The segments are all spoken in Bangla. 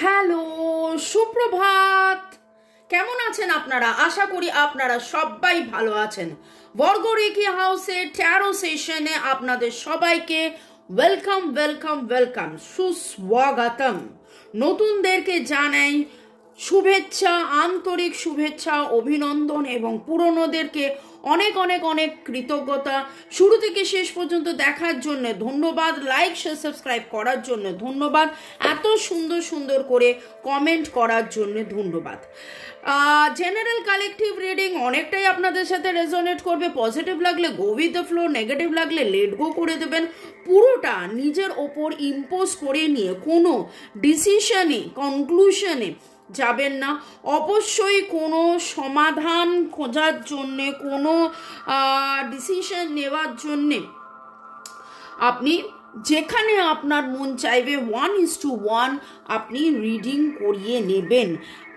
হ্যালো, সুপ্রভাত। কেমন আছেন আপনারা? আশা করি আপনারা সবাই ভালো আছেন। বর্গ রেখি হাউসে ট্যারো সেশনে আপনাদের সবাইকে ওয়েলকাম ওয়েলকাম ওয়েলকাম, সুস্বাগতম। নতুনদেরকে জানাই শুভেচ্ছা, আন্তরিক শুভেচ্ছা, অভিনন্দন এবং পুরনোদেরকে অনেক অনেক অনেক কৃতজ্ঞতা। শুরু থেকে শেষ পর্যন্ত দেখার জন্য ধন্যবাদ, লাইক শেয়ার সাবস্ক্রাইব করার জন্য ধন্যবাদ, এত সুন্দর সুন্দর করে কমেন্ট করার জন্য ধন্যবাদ। জেনারেল কালেকটিভ রিডিং অনেকটাই আপনাদের সাথে রেজোনেট করবে। পজিটিভ লাগলে go with the flow, negative লাগলে লেট গো করে দেবেন। পুরোটা নিজের ওপর ইম্পোজ করে নিয়ে কোনো ডিসিশনে, কনক্লুশনে যাবেন না। অবশ্যই কোনো সমাধান খোঁজার জন্যে, কোনো ডিসিশন নেওয়ার জন্যে আপনি যেখানে আপনার মন চাইবে 1:1 আপনি রিডিং করিয়ে নেবেন।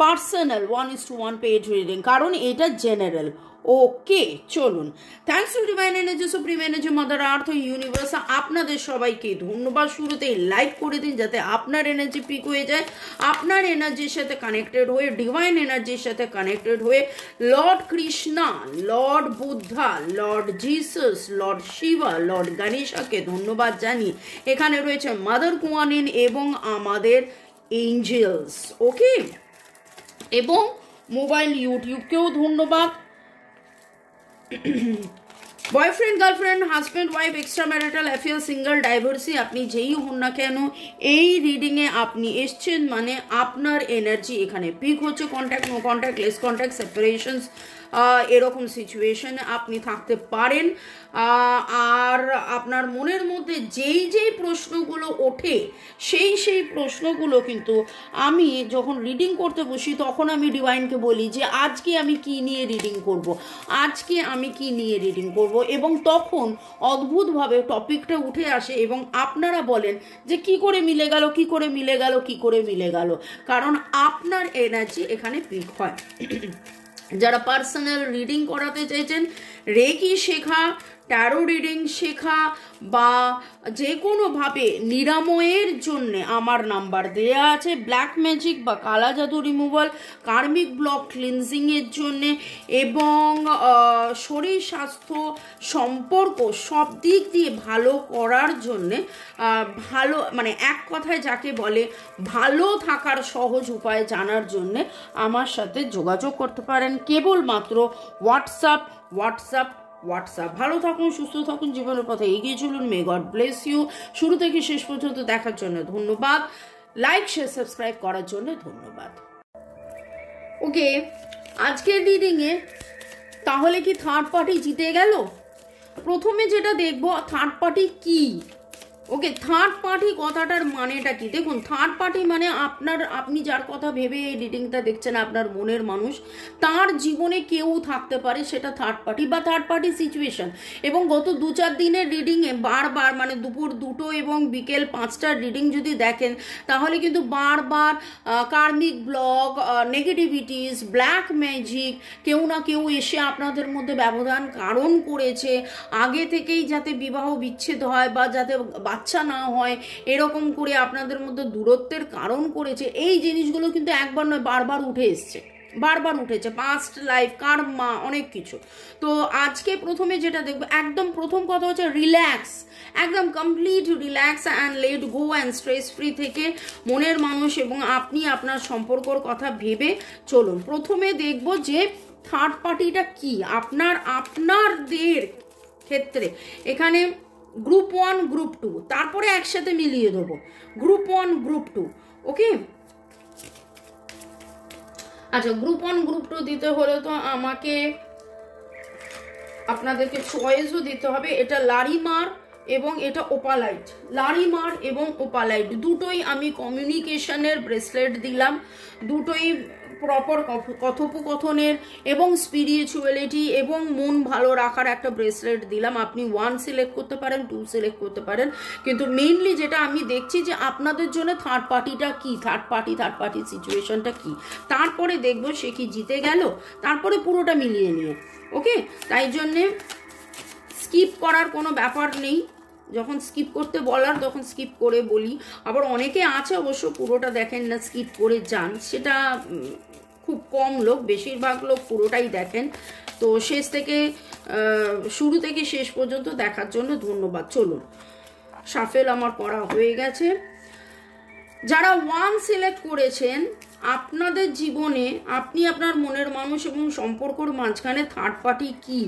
পার্সোনাল 1:1 পেড রিডিং, কারণ এটা জেনারেল। ওকে, চলুন। Thanks to divine energy, supreme energy, mother earth, universe, আপনাদের সবাইকে ধন্যবাদ। শুরুতেই লাইক করে দিন যাতে আপনার এনার্জি পিক হয়ে যায়। আপনার এনার্জির সাথে কানেক্টেড হয়ে, ডিভাইন এনার্জির সাথে কানেক্টেড হয়ে lord Krishna, lord Buddha, lord Jesus, lord Shiva, lord গণেশকে ধন্যবাদ জানিয়ে এখানে রয়েছে মাদার কুয়ানিন এবং আমাদের এঞ্জেলস। ওকে, এবং মোবাইল ইউটিউবকেও ধন্যবাদ। Boyfriend, girlfriend, husband, wife, extra marital affair, single, divorcee, আপনি যেই হন না কেন এই রিডিংয়ে আপনি এসছেন মানে আপনার এনার্জি এখানে পিক হচ্ছে। Contact, no contact, less contact, separations, এরকম সিচুয়েশনে আপনি থাকতে পারেন। আর আপনার মনের মধ্যে যেই যেই প্রশ্নগুলো ওঠে সেই প্রশ্নগুলো কিন্তু আমি যখন রিডিং করতে বসি তখন আমি ডিভাইনকে বলি যে আজকে আমি কি নিয়ে রিডিং করব, আজকে আমি কি নিয়ে রিডিং করব, এবং তখন অদ্ভুতভাবে টপিকটা উঠে আসে এবং আপনারা বলেন যে কি করে মিলে গেল, কি করে মিলে গেল, কি করে মিলে গেল, কারণ আপনার এনার্জি এখানে পিক হয়। যারা পার্সোনাল রিডিং করাতে চাইছেন, রেকি শেখা, ট্যারো রিডিং শেখা বা যে কোনোভাবে নিরাময়ের জন্য আমার নাম্বার দেয়া আছে। ব্ল্যাক ম্যাজিক বা কালা জাদু রিমুভাল, কার্মিক ব্লক ক্লিনজিংয়ের জন্যে এবং শরীর স্বাস্থ্য সম্পর্ক সব দিক দিয়ে ভালো করার জন্যে, ভালো মানে এক কথায় যাকে বলে ভালো থাকার সহজ উপায় জানার জন্যে আমার সাথে যোগাযোগ করতে পারেন কেবলমাত্র হোয়াটসঅ্যাপ। ভালো থাকুন, সুস্থ থাকুন, জীবনের পথে এগিয়ে চলুন। May God bless you. শুরু থেকে শেষ পর্যন্ত দেখার জন্য ধন্যবাদ, লাইক শেয়ার সাবস্ক্রাইব করার জন্য ধন্যবাদ। ওকে, আজকের রিডিংয়ে তাহলে কি থার্ড পার্টি জিতে গেল? প্রথমে যেটা দেখব থার্ড পার্টি কি। ওকে, থার্ড পার্টি কথাটার মানেটা কি? দেখুন, থার্ড পার্টি মানে আপনি যার কথা ভেবে এই রিডিংটা দেখছেন, আপনার মনের মানুষ, তার জীবনে কেউ থাকতে পারে, সেটা থার্ড পার্টি বা থার্ড পার্টি সিচুয়েশন। এবং গত 2-4 দিনের রিডিংয়ে বারবার মানে দুপুর 2টো এবং বিকেল 5টার রিডিং যদি দেখেন তাহলে কিন্তু বারবার কার্মিক ব্লক, নেগেটিভিটিস, ব্ল্যাক ম্যাজিক, কেউ না কেউ এসে আপনাদের মধ্যে ব্যবধান কারণ করেছে, আগে থেকেই যাতে বিবাহ বিচ্ছেদ হয় বা যাতে বাচ্চা না হয় এরকম করে আপনাদের মধ্যে দূরত্বের কারণ করেছে। এই জিনিসগুলো কিন্তু একবার নয় বারবার উঠে এসছে, বারবার উঠেছে, পাস্ট লাইফ, কার্মা, অনেক কিছু। তো আজকে প্রথমে যেটা দেখবো, একদম প্রথম কথা হচ্ছে রিল্যাক্স, একদম complete relax and let go and stress free থেকে মনের মানুষ এবং আপনি আপনার সম্পর্কর কথা ভেবে চলুন। প্রথমে দেখবো যে থার্ড পার্টিটা কি আপনাদের ক্ষেত্রে। এখানে গ্রুপ 1, গ্রুপ 2, তারপরে একসাথে মিলিয়ে দেবো গ্রুপ 1, গ্রুপ 2। ওকে, আচ্ছা, গ্রুপ 1, গ্রুপ 2 দিতে হলে তো আমাকে আপনাদেরকে চয়েসও দিতে হবে। এটা লারিমার এবং এটা ওপালাইট। লারিমার এবং ওপালাইট দুটোই আমি কমিউনিকেশনের ব্রেসলেট দিলাম, দুটোই প্রপার কথোপকথনের এবং স্পিরিচুয়ালিটি এবং মন ভালো রাখার একটা ব্রেসলেট দিলাম। আপনি 1 সিলেক্ট করতে পারেন, 2 সিলেক্ট করতে পারেন, কিন্তু মেইনলি যেটা আমি দেখছি যে আপনাদের জন্য থার্ড পার্টিটা কি, থার্ড পার্টি সিচুয়েশনটা কি, তারপরে দেখবো সে কি জিতে গেল, তারপরে পুরোটা মিলিয়ে নিয়ে। ওকে, তাই জন্যে স্কিপ করার কোনো ব্যাপার নেই, যখন স্কিপ করতে বলার তখন স্কিপ করে বলি, আবার অনেকে আছে অবশ্য পুরোটা দেখেন না, স্কিপ করে যান, সেটা খুব কম লোক, বেশিরভাগ লোক পুরোটাই দেখেন। তো শেষ থেকে শুরু থেকে শেষ পর্যন্ত দেখার জন্য ধন্যবাদ। চলুন, শাফেল আমার করা হয়ে গেছে। যারা 1 সিলেক্ট করেছেন, আপনাদের জীবনে আপনি, আপনার মনের মানুষ এবং সম্পর্কর মাঝখানে থার্ড পার্টি কি?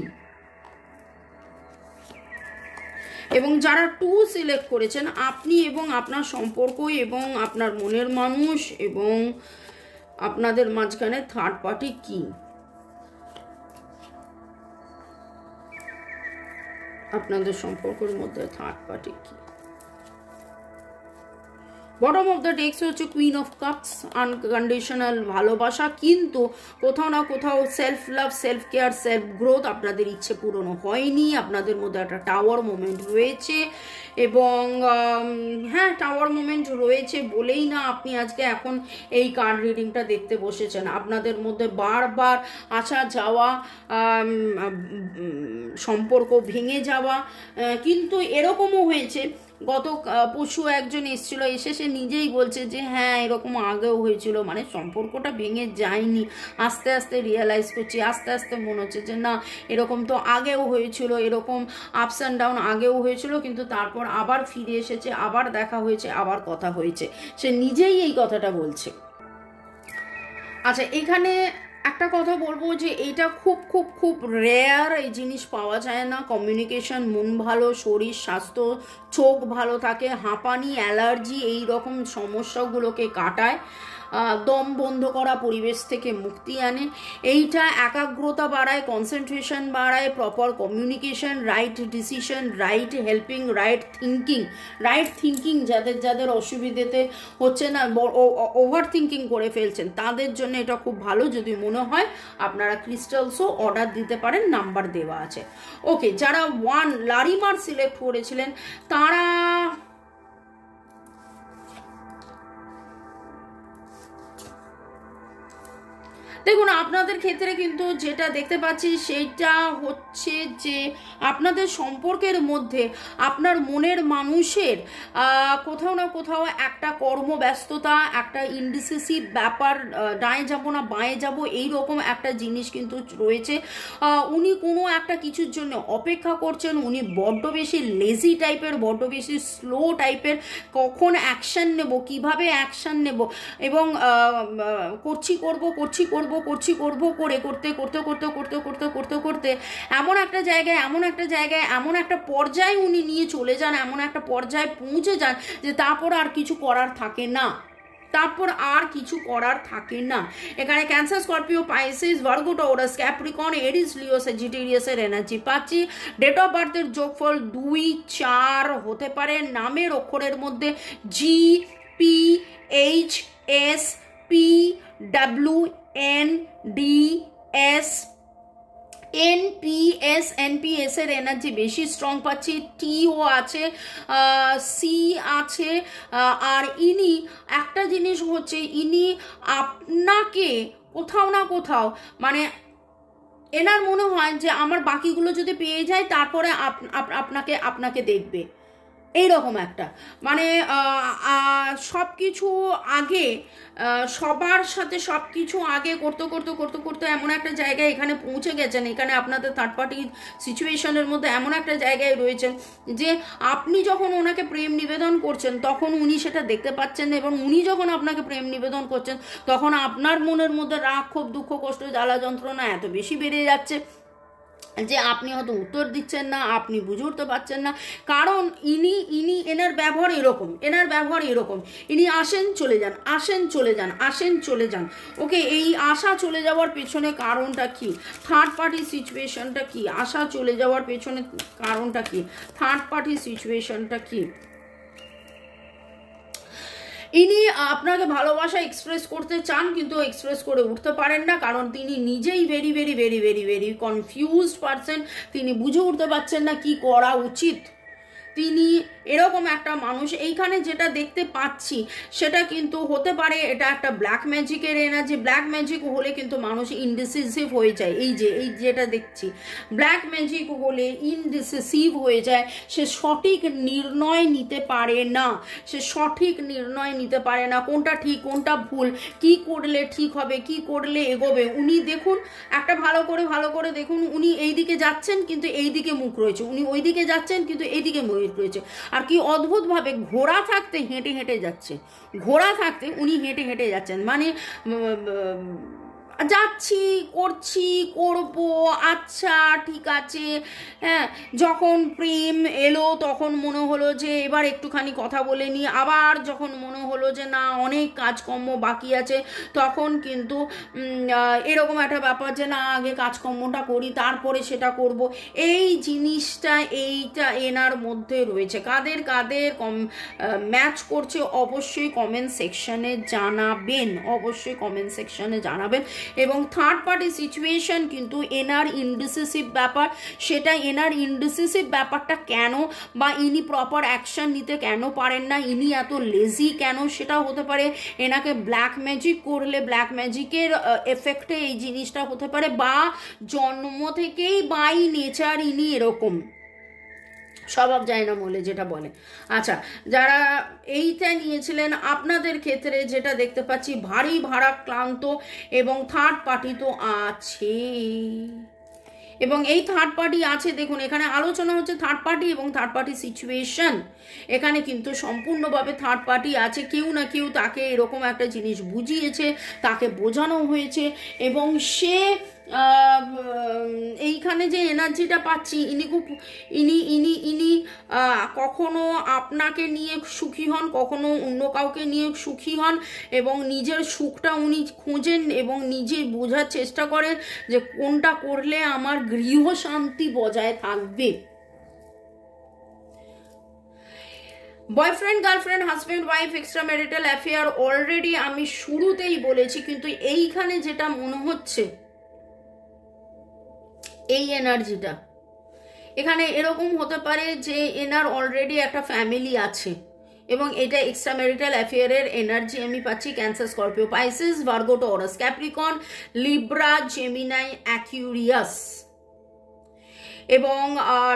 এবং যারা 2 সিলেক্ট করেছেন, আপনি এবং আপনার সম্পর্ক এবং আপনার মনের মানুষ এবং আপনাদের মাঝখানে থার্ড পার্টি কি? আপনাদের সম্পর্কের মধ্যে থার্ড পার্টি কি? বটম অফ দ্য ডেক্স হচ্ছে কুইন অফ কাপস, আনকন্ডিশনাল ভালোবাসা, কিন্তু কোথাও না কোথাও self love, self care, self growth, আপনাদের ইচ্ছে পূরণ হয়নি। আপনাদের মধ্যে একটা টাওয়ার মোমেন্ট রয়েছে এবং হ্যাঁ, টাওয়ার মোমেন্ট রয়েছে বলেই না আপনি আজকে এখন এই কার্ড রিডিংটা দেখতে বসেছেন। আপনাদের মধ্যে বারবার আসা যাওয়া, সম্পর্ক ভেঙে যাওয়া, কিন্তু এরকমও হয়েছে গত পরশু একজন এসেছিল, এসে সে নিজেই বলছে যে হ্যাঁ এরকম আগেও হয়েছিল, মানে সম্পর্কটা ভেঙে যায়নি। আস্তে আস্তে রিয়েলাইজ করছি, আস্তে আস্তে মনে হচ্ছে যে না এরকম তো আগেও হয়েছিল, এরকম আপস অ্যান্ড ডাউন আগেও হয়েছিল, কিন্তু তারপর আবার ফিরে এসেছে, আবার দেখা হয়েছে, আবার কথা হয়েছে। সে নিজেই এই কথাটা বলছে। আচ্ছা, এখানে একটা কথা বলবো যে এইটা খুব খুব খুব রেয়ার, এই জিনিস পাওয়া যায় না। কমিউনিকেশন, মন ভালো, শরীর স্বাস্থ্য, চোখ ভালো থাকে, হাঁপানি, অ্যালার্জি, এই রকম সমস্যাগুলোকে কাটায়, দম বন্ধ করা, পরিবেশ থেকে মুক্তি আনে। এইটা একাগ্রতা বাড়ায়, কনসেন্ট্রেশন বাড়ায়, proper communication, right decision, right helping, right thinking, যাদের যাদের অসুবিধেতে হচ্ছে না, ওভার থিঙ্কিং করে ফেলছেন, তাদের জন্য এটা খুব ভালো। যদি মনে হয় আপনারা ক্রিস্টালসও অর্ডার দিতে পারেন, নাম্বার দেওয়া আছে। ওকে, যারা 1 লারিমার সিলেক্ট করেছিলেন তারা দেখুন, আপনাদের ক্ষেত্রে কিন্তু যেটা দেখতে পাচ্ছি সেইটা হচ্ছে যে আপনাদের সম্পর্কের মধ্যে আপনার মনের মানুষের কোথাও না কোথাও একটা কর্মব্যস্ততা, একটা ইনডিসিসিভ ব্যাপার, ডায়ে যাব না বাঁয়ে যাব, এইরকম একটা জিনিস কিন্তু রয়েছে। উনি কোনো একটা কিছুর জন্য অপেক্ষা করছেন, উনি বড্ড বেশি লেজি টাইপের, বড্ড বেশি স্লো টাইপের, কখন অ্যাকশন নেব, কিভাবে অ্যাকশন নেব, এবং করে করতে এমন একটা পর্যায়ে উনি নিয়ে চলে যান, এমন একটা পর্যায়ে পৌঁছে যান যে তারপর আর কিছু করার থাকে না। এখানে cancer, Scorpio, Pisces, Virgo, Taurus, Capricorn, Aries, Leo, স্যাজিটেরিয়াসের এনার্জি পাচ্ছি। ডেট অফ বার্থের যোগফল 2, 4 হতে পারে। নামের অক্ষরের মধ্যে G, P, H, S, P, W, N, D, S, NPS এর এনার্জি বেশি স্ট্রং পাচ্ছি। টিও আছে, সি আছে। আর ইনি একটা জিনিস হচ্ছে, ইনি আপনাকে কোথাও না কোথাও, মানে এনার মনে হয় যে আমার বাকিগুলো যদি পেয়ে যায় তারপরে আপনাকে দেখবে, এইরকম একটা, মানে সব কিছু আগে, সবার সাথে সব কিছু আগে করতে এমন একটা জায়গায় এখানে পৌঁছে গেছেন। এখানে আপনাদের থার্ড পার্টি সিচুয়েশনের মধ্যে এমন একটা জায়গায় রয়েছেন যে আপনি যখন ওনাকে প্রেম নিবেদন করছেন তখন উনি সেটা দেখতে পাচ্ছেন, এবং উনি যখন আপনাকে প্রেম নিবেদন করছেন তখন আপনার মনের মধ্যে রাগ, ক্ষোভ, দুঃখ, কষ্ট, জ্বালা যন্ত্রণা এত বেশি বেড়ে যাচ্ছে যে আপনি হয়তো উত্তর দিচ্ছেন না, আপনি বুঝে উঠতে পারছেন না। কারণ এনার ব্যবহার এরকম, ইনি আসেন চলে যান। ওকে, এই আসা চলে যাওয়ার পেছনে কারণটা কি? থার্ড পার্টি সিচুয়েশনটা কি? আসা চলে যাওয়ার পেছনে কারণটা কি? থার্ড পার্টি সিচুয়েশনটা কি? ইনি আপনাকে ভালোবাসা এক্সপ্রেস করতে চান কিন্তু এক্সপ্রেস করে উঠতে পারেন না, কারণ তিনি নিজেই ভেরি কনফিউজড পারসন। তিনি বুঝে উঠতে পারছেন না কি করা উচিত। তিনি এরকম একটা মানুষ। এইখানে যেটা দেখতে পাচ্ছি সেটা কিন্তু হতে পারে এটা একটা ব্ল্যাক ম্যাজিকের এনার্জি। ব্ল্যাক ম্যাজিক হলে কিন্তু মানুষ ইনডিসিসিভ হয়ে যায়। এই যেটা দেখছি ব্ল্যাক ম্যাজিক হলে ইনডিসিসিভ হয়ে যায়, সে সঠিক নির্ণয় নিতে পারে না, সে সঠিক নির্ণয় নিতে পারে না, কোনটা ঠিক কোনটা ভুল, কি করলে ঠিক হবে কি করলে এগোবে। উনি দেখুন একটা ভালো করে দেখুন, উনি এই দিকে যাচ্ছেন কিন্তু এই দিকে মুখ রয়েছে, উনি ওই দিকে যাচ্ছেন কিন্তু এই দিকে মুখ রয়েছে। আর কি অদ্ভুতভাবে ঘোড়া থাকতে হেঁটে যাচ্ছে, ঘোড়া থাকতে উনি হেঁটে যাচ্ছেন, মানে যাচ্ছি করছি করব, আচ্ছা ঠিক আছে। হ্যাঁ, যখন প্রেম এলো তখন মনে হলো যে এবার একটুখানি কথা বলে নিই, আবার যখন মনে হলো যে না অনেক কাজকর্ম বাকি আছে তখন কিন্তু এরকম একটা ব্যাপার যে না আগে কাজকর্মটা করি তারপরে সেটা করব। এই জিনিসটা এইটা এনার মধ্যে রয়েছে। কাদের ম্যাচ করছে অবশ্যই কমেন্ট সেকশনে জানাবেন, অবশ্যই কমেন্ট সেকশনে জানাবেন। এবং থার্ড পার্টি সিচুয়েশন কিন্তু এনার ইনডিসিসিভ ব্যাপার, সেটা এনার ইনডিসিসিভ ব্যাপারটা কেন, বা ইনি প্রপার অ্যাকশন নিতে কেন পারেন না, ইনি এত লেজি কেন, সেটা হতে পারে এনাকে ব্ল্যাক ম্যাজিক করলে ব্ল্যাক ম্যাজিকের এফেক্টে এই জিনিসটা হতে পারে, বা জন্ম থেকেই বাই নেচার ইনি এরকম স্বভাব যায় না বলে যেটা বলে। আচ্ছা, যারা এইটা নিয়েছিলেন আপনাদের ক্ষেত্রে যেটা দেখতে পাচ্ছি ভারী ভারাক্রান্ত, এবং থার্ড পার্টি তো আছে, এবং এই থার্ড পার্টি আছে। দেখুন এখানে আলোচনা হচ্ছে থার্ড পার্টি এবং থার্ড পার্টি সিচুয়েশন। এখানে কিন্তু সম্পূর্ণভাবে থার্ড পার্টি আছে, কেউ না কেউ তাকে এরকম একটা জিনিস বুঝিয়েছে, তাকে বোঝানো হয়েছে, এবং সে এইখানে যে এনার্জিটা পাচ্ছি ইনি কখনো আপনাকে নিয়ে সুখী হন, কখনো অন্য কাউকে নিয়ে সুখী হন, এবং নিজের সুখটা উনি খোঁজেন এবং নিজে বোঝার চেষ্টা করেন যে কোনটা করলে আমার গৃহ শান্তি বজায় থাকবে। Boyfriend girlfriend husband wife extra marital affair already আমি শুরুতেই বলেছি, কিন্তু এইখানে যেটা মনে হচ্ছে এই এনার্জিটা এখানে এরকম হতে পারে যে এনার অলরেডি একটা ফ্যামিলি আছে, এবং এটা এক্সট্রা ম্যারিটাল অ্যাফেয়ারের এনার্জি আমি পাচ্ছি। Cancer, Scorpio, Pisces, Virgo, Taurus, Capricorn, Libra, Gemini, Aquarius, এবং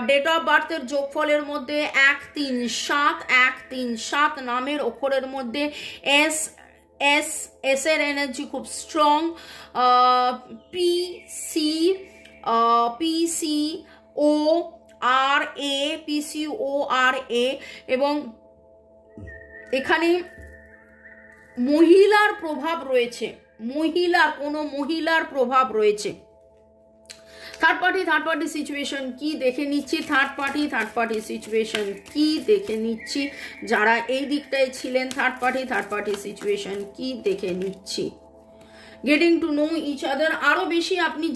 ডেট অফ বার্থের যোগফলের মধ্যে 137 নামের অক্ষরের মধ্যে এস এর এনার্জি খুব স্ট্রং, PCORA, এবং এখানে মহিলার প্রভাব রয়েছে, মহিলার প্রভাব রয়েছে। থার্ড পার্টি সিচুয়েশন কি দেখে নিচ্ছি, থার্ড পার্টি সিচুয়েশন কি দেখে নিচ্ছি, যারা এই দিকটায় ছিলেন থার্ড পার্টি সিচুয়েশন কি দেখে নিচ্ছি। Getting to know each other, আরও বেশি আপনি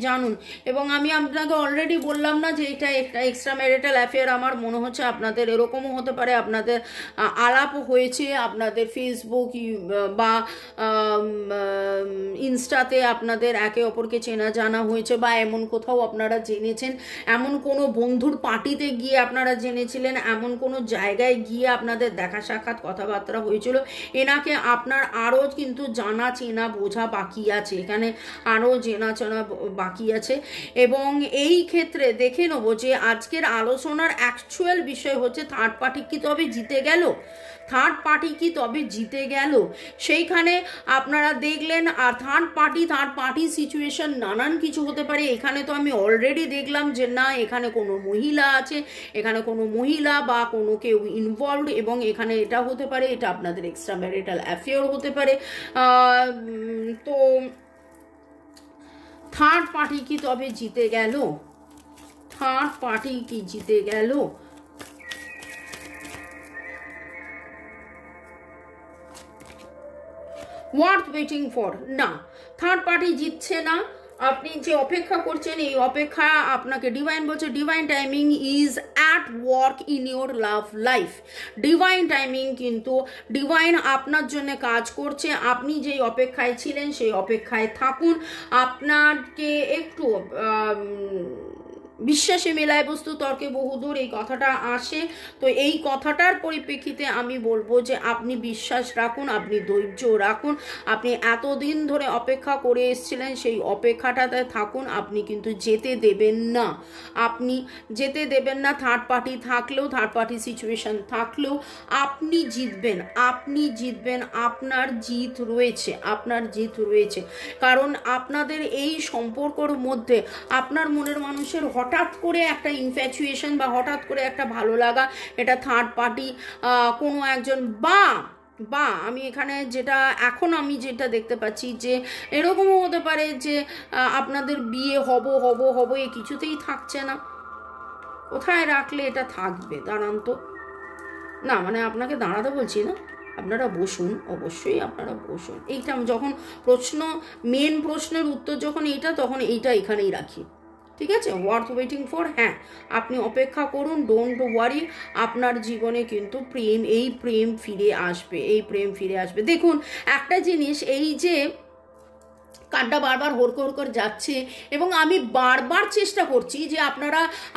জানুন, এবং আমি আপনাকে অলরেডি বললাম না যে এটা একটা এক্সট্রা ম্যারিটাল অ্যাফেয়ার। আমার মনে হচ্ছে আপনাদের এরকমও হতে পারে, আপনাদের আলাপ হয়েছে, আপনাদের ফেসবুক বা ইনস্টাতে আপনাদের একে অপরকে চেনা জানা হয়েছে, বা এমন কোথাও আপনারা জেনেছেন, এমন কোনো বন্ধুর পার্টিতে গিয়ে আপনারা জেনেছিলেন, এমন কোনো জায়গায় গিয়ে আপনাদের দেখা সাক্ষাৎ কথাবার্তা হয়েছিল। এনাকে আপনার আরও কিন্তু জানা চেনা বোঝা বাকি আছে, এখানে আরও চেনা বাকি আছে। এবং এই ক্ষেত্রে দেখে নেবো যে আজকের আলোচনার অ্যাকচুয়াল বিষয় হচ্ছে থার্ড পার্টি কি তবে জিতে গেল, সেইখানে আপনারা দেখলেন। আর থার্ড পার্টি সিচুয়েশন নানান কিছু হতে পারে। এখানে তো আমি অলরেডি দেখলাম যে না এখানে কোনো মহিলা আছে, এখানে কোনো মহিলা বা কোনো কেউ ইনভলভড, এবং এখানে এটা হতে পারে এটা আপনাদের এক্সট্রা ম্যারিটাল অ্যাফেয়ার হতে পারে। তো থার্ড পার্টি কি তবে জিতে গেল? ওয়ার্থ ওয়েটিং ফর, না, থার্ড পার্টি জিতছে না। আপনি যে অপেক্ষা করছেন এই অপেক্ষা আপনাকে ডিভাইন বলছে divine timing is at work in your love life. Divine timing কিন্তু ডিভাইন আপনার জন্য কাজ করছে। আপনি যেই অপেক্ষায় ছিলেন সেই অপেক্ষায় থাকুন। আপনাকে একটু বিশ্বাসে মেলায় বস্তু তর্কে বহুদূর, এই কথাটা আসে। তো এই কথাটার পরিপ্রেক্ষিতে আমি বলবো যে আপনি বিশ্বাস রাখুন, আপনি ধৈর্য রাখুন, আপনি এতদিন ধরে অপেক্ষা করে এসেছিলেন, সেই অপেক্ষাটাতে থাকুন, আপনি কিন্তু যেতে দেবেন না, আপনি যেতে দেবেন না। থার্ড পার্টি থাকলেও, থার্ড পার্টি সিচুয়েশন থাকলেও আপনি জিতবেন, আপনি জিতবেন, আপনার জিত রয়েছে, আপনার জিত রয়েছে। কারণ আপনাদের এই সম্পর্কর মধ্যে আপনার মনের মানুষের হঠাৎ করে একটা ইনফ্যাচুয়েশন বা হঠাৎ করে একটা ভালো লাগা, এটা থার্ড পার্টি কোনো একজন বা আমি এখানে যেটা এখন আমি যেটা দেখতে পাচ্ছি যে এরকমও হতে পারে যে আপনাদের বিয়ে হব এ কিছুতেই থাকছে না। কোথায় রাখলে এটা থাকবে? দাঁড়ান তো, না মানে আপনাকে দাঁড়াতে বলছি না, আপনারা বসুন, অবশ্যই আপনারা বসুন। এইটা যখন প্রশ্ন, মেন প্রশ্নের উত্তর যখন এইটা, তখন এইটা এখানেই রাখি, ঠিক আছে? ওয়ার্থ ওয়েটিং ফর, হ্যাঁ আপনি অপেক্ষা করুন, ডোন্ট ওয়ারি, আপনার জীবনে কিন্তু প্রেম, এই প্রেম ফিরে আসবে, এই প্রেম ফিরে আসবে। দেখুন একটা জিনিস, এই যে কার্ডটা বারবার হোরকর যাচ্ছে এবং আমি বারবার চেষ্টা করছি যে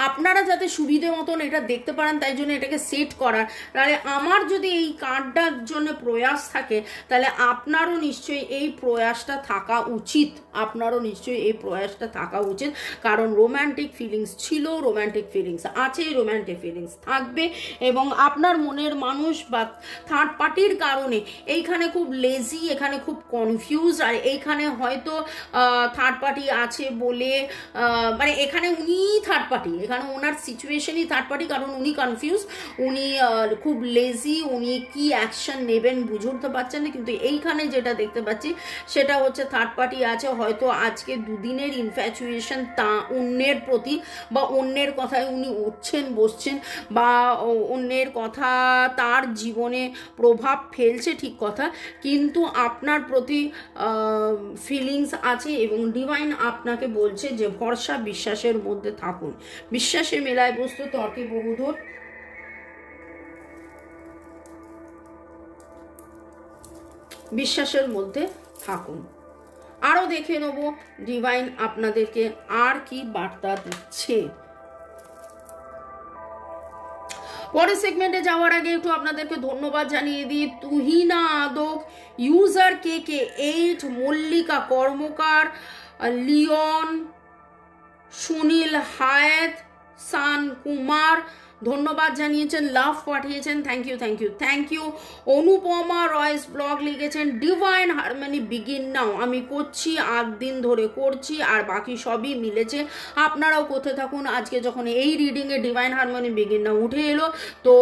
আপনারা যাতে সুবিধে মতন এটা দেখতে পারেন, তাই জন্য এটাকে সেট করার। তাহলে আমার যদি এই কার্ডটার জন্য প্রয়াস থাকে, তাহলে আপনারও নিশ্চয়ই এই প্রয়াসটা থাকা উচিত, আপনারও নিশ্চয়ই এই প্রয়াসটা থাকা উচিত। কারণ রোম্যান্টিক ফিলিংস ছিল, রোম্যান্টিক ফিলিংস আছে, রোম্যান্টিক ফিলিংস থাকবে, এবং আপনার মনের মানুষ বা থার্ড পার্টির কারণে এইখানে খুব লেজি, এখানে খুব কনফিউজ, আর এইখানে হয়তো থার্ড পার্টি আছে বলে মানে এখানে উনি থার্ড পার্টি, এখানে ওনার সিচুয়েশনই থার্ড পার্টি, কারণ উনি কনফিউজ, উনি খুব লেজি, উনি কি অ্যাকশন নেবেন বুঝে উঠতে পারছেন না। কিন্তু এইখানে যেটা দেখতে পাচ্ছি সেটা হচ্ছে থার্ড পার্টি আছে, হয়তো আজকে দুদিনের ইনফ্যাচুয়েশন তা অন্যের প্রতি, বা অন্যের কথায় উনি উঠছেন বসছেন, বা অন্যের কথা তার জীবনে প্রভাব ফেলছে, ঠিক কথা, কিন্তু আপনার প্রতি ফিলিংস আছে, এবং ডিভাইন আপনাকে বলছে যে ভরসা বিশ্বাসের মধ্যে থাকুন। বিশ্বাসে মেলায় বস্তু তর্কে বহুদূর, বিশ্বাসের মধ্যে থাকুন। আরো দেখে নেব ডিভাইন আপনাদেরকে আর কি বার্তা দিচ্ছে। পরের সেগমেন্টে যাওয়ার আগে একটু আপনাদেরকে ধন্যবাদ জানিয়ে দিই। Tuhina Adak, user KK8, Mallika Karmakar, Leon, Sunil Hayat, San Kumar ধন্যবাদ জানিয়েছেন, লাভ পাঠিয়েছেন, thank you thank you thank you. Anupama Roy's blog লিখেছেন ডিভাইন হারমনি বিগিন নাও, আমি করছি 8 দিন ধরে করছি আর বাকি সবই মিলেছে, আপনারাও করতে থাকুন। আজকে যখন এই রিডিংয়ে ডিভাইন হারমনি বিগিন নাও উঠে এলো, তো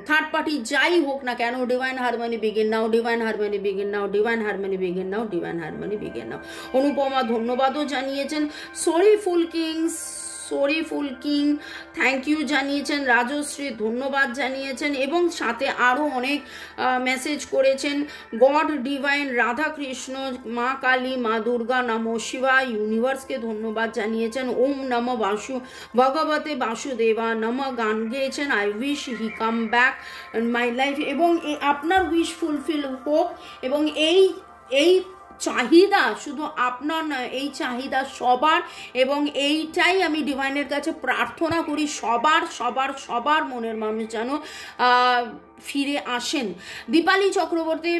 থার্ড পার্টি যাই হোক না কেন, divine harmony begin now, divine harmony begin now, divine harmony begin now, divine harmony begin now. Anupama ধন্যবাদও জানিয়েছেন। সরিফুল কিং থ্যাংক ইউ জানিয়েছেন, রাজশ্রী ধন্যবাদ জানিয়েছেন, এবং সাথে আরও অনেক মেসেজ করেছেন। গড ডিভাইন, রাধাকৃষ্ণ, মা কালী, মা দুর্গা, নম শিবা, ইউনিভার্সকে ধন্যবাদ জানিয়েছেন। ওম নম ভগবতে বাসুদেবা নম গান গেয়েছেন। I wish he come back in my life, এবং আপনার উইশ ফুলফিল হোক, এবং এই চাহিদা শুধু আপনার নয়, এই চাহিদা সবার, এবং এইটাই আমি ডিভাইনের কাছে প্রার্থনা করি, সবার মনের মানুষ যেন ফিরে আসেন। Dipali Chakraborty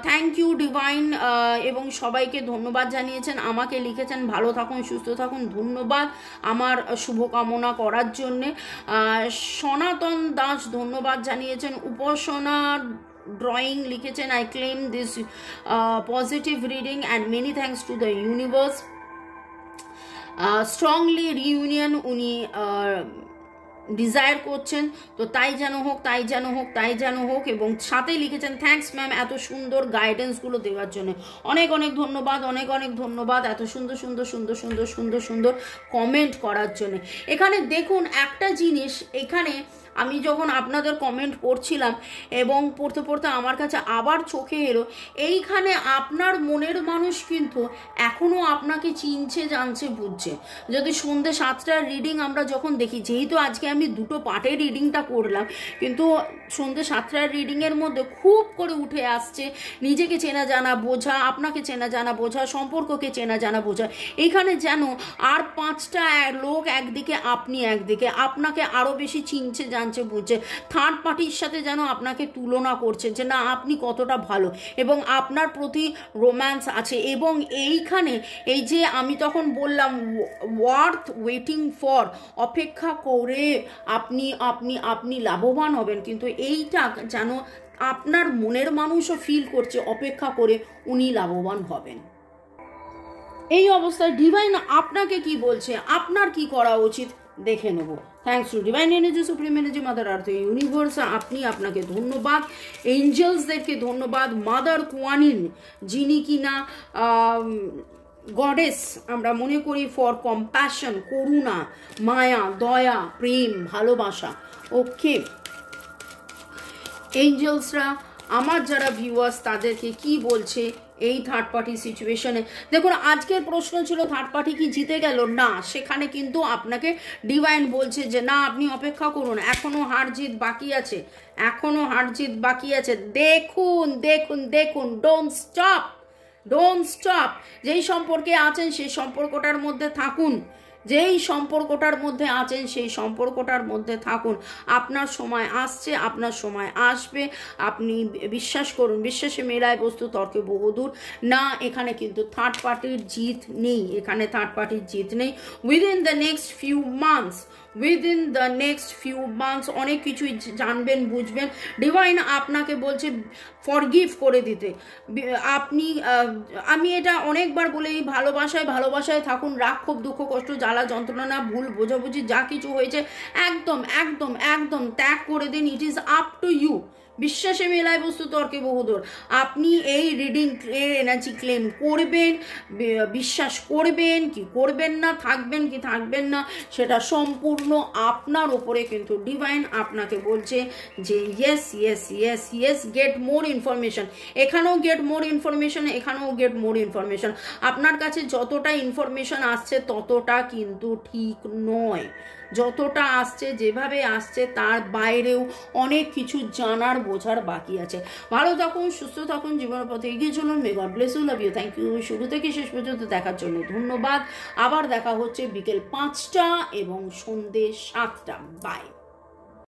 thank you divine, এবং সবাইকে ধন্যবাদ জানিয়েছেন, আমাকে লিখেছেন ভালো থাকুন সুস্থ থাকুন, ধন্যবাদ আমার শুভকামনা করার জন্যে। সনাতন দাস ধন্যবাদ জানিয়েছেন। উপাসনা ড্রয়িং লিখেছেন I claim this positive reading and many thanks to the universe. Strongly reunion উনি ডিজায়ার করছেন, তো তাই যেন হোক, তাই যেন হোক, তাই যেন হোক, এবং সাথে লিখেছেন থ্যাঙ্কস ম্যাম এত সুন্দর গাইডেন্সগুলো দেওয়ার জন্য, অনেক অনেক ধন্যবাদ, অনেক অনেক ধন্যবাদ এত সুন্দর সুন্দর সুন্দর সুন্দর সুন্দর সুন্দর কমেন্ট করার জন্য। এখানে দেখুন একটা জিনিস, এখানে আমি যখন আপনাদের কমেন্ট পড়ছিলাম এবং পড়তে পড়তে আমার কাছে আবার চোখে এলো, এইখানে আপনার মনের মানুষ কিন্তু এখনও আপনাকে চিনছে, জানছে, বুঝছে। যদি সন্ধ্যে 7টার রিডিং আমরা যখন দেখি, যেহেতু আজকে আমি দুটো পার্টের রিডিংটা করলাম, কিন্তু সন্ধ্যে 7টার রিডিংয়ের মধ্যে খুব করে উঠে আসছে নিজেকে চেনা জানা বোঝা, আপনাকে চেনা জানা বোঝা, সম্পর্ককে চেনা জানা বোঝা। এইখানে যেন আর 5টা লোক একদিকে, আপনি একদিকে, আপনাকে আরও বেশি চিনছে, জানছে, বুঝছে। থার্ড পার্টির সাথে যেন আপনাকে তুলনা করছে যে না আপনি কতটা ভালো এবং আপনার প্রতি রোম্যান্স আছে। এবং এইখানে এই যে আমি তখন বললাম ওয়ার্থ ওয়েটিং ফর, অপেক্ষা করে আপনি আপনি আপনি লাভবান হবেন, কিন্তু এইটা যেন আপনার মনের মানুষও ফিল করছে অপেক্ষা করে উনি লাভবান হবেন। এই অবস্থায় ডিভাইন আপনাকে কি বলছে, আপনার কি করা উচিত দেখে নেব। Thanks to divine energy, supreme energy, mother earth, universe, আপনাকে ধন্যবাদ, এঞ্জেলসদেরকে ধন্যবাদ, মাদার কুয়ানিন যিনি কিনা গডেস আমরা মনে করি ফর কম্প্যাশন, করুণা, মায়া, দয়া, প্রেম, ভালোবাসা। ওকে এঞ্জেলসরা আমার যারা ভিউয়ার্স তাদেরকে কি বলছে এই থার্ড পার্টি সিচুয়েশনে। দেখুন আজকের প্রশ্ন ছিল থার্ড পার্টি কি জিতে গেল, না, সেখানে কিন্তু আপনাকে ডিভাইন বলছে যে না আপনি অপেক্ষা করুন, এখনো হার জিত বাকি আছে, এখনো হার জিত বাকি আছে। দেখুন দেখুন দেখুন, ডোন্ট স্টপ, ডোন্ট স্টপ। যেই সম্পর্কে আছেন সেই সম্পর্কটার মধ্যে থাকুন, যেই সম্পর্কটার মধ্যে আছেন সেই সম্পর্কটার মধ্যে থাকুন। আপনার সময় আসছে, আপনার সময় আসবে, আপনি বিশ্বাস করুন। বিশ্বাসে মেলায় বস্তু, তর্কে বহুদূর। না, এখানে কিন্তু থার্ড পার্টির জিত নেই, এখানে থার্ড পার্টির জিত নেই। Within the next few months অনেক কিছুই জানবেন, বুঝবেন। ডিভাইন আপনাকে বলছে ফরগিভ করে দিতে। আপনি আমি এটা অনেকবার বলেই, ভালোবাসায় থাকুন, রাগ, ক্ষোভ, দুঃখ, কষ্ট, জ্বালা, যন্ত্রণা, ভুল বোঝাবুঝি যা কিছু হয়েছে একদম একদম একদম ত্যাগ করে দিন। It is up to you. বিশ্বাসে মেলায় বস্তু, তর্কে বহুদূর। আপনি এই রিডিং এর এনার্জি ক্লেম করবেন, বিশ্বাস করবেন কি করবেন না, থাকবেন কি থাকবেন না, সেটা সম্পূর্ণ আপনার উপরে। কিন্তু ডিভাইন আপনাকে বলছে যে yes yes yes yes, get more information. এখানেও গেট মোর ইনফরমেশন, এখানেও গেট মোর ইনফরমেশন। আপনার কাছে যতটা ইনফরমেশন আসছে ততটা কিন্তু ঠিক নয়। যতটা আসছে, যেভাবে আসছে তার বাইরেও অনেক কিছু জানার, বোঝার বাকি আছে। ভালো থাকুন, সুস্থ থাকুন, জীবনের পথে এগিয়ে চলুন। May God bless you, love you, thank you. শুরু থেকে শেষ পর্যন্ত দেখার জন্য ধন্যবাদ। আবার দেখা হচ্ছে বিকেল 5টা এবং সন্ধ্যে 7টা। বাই।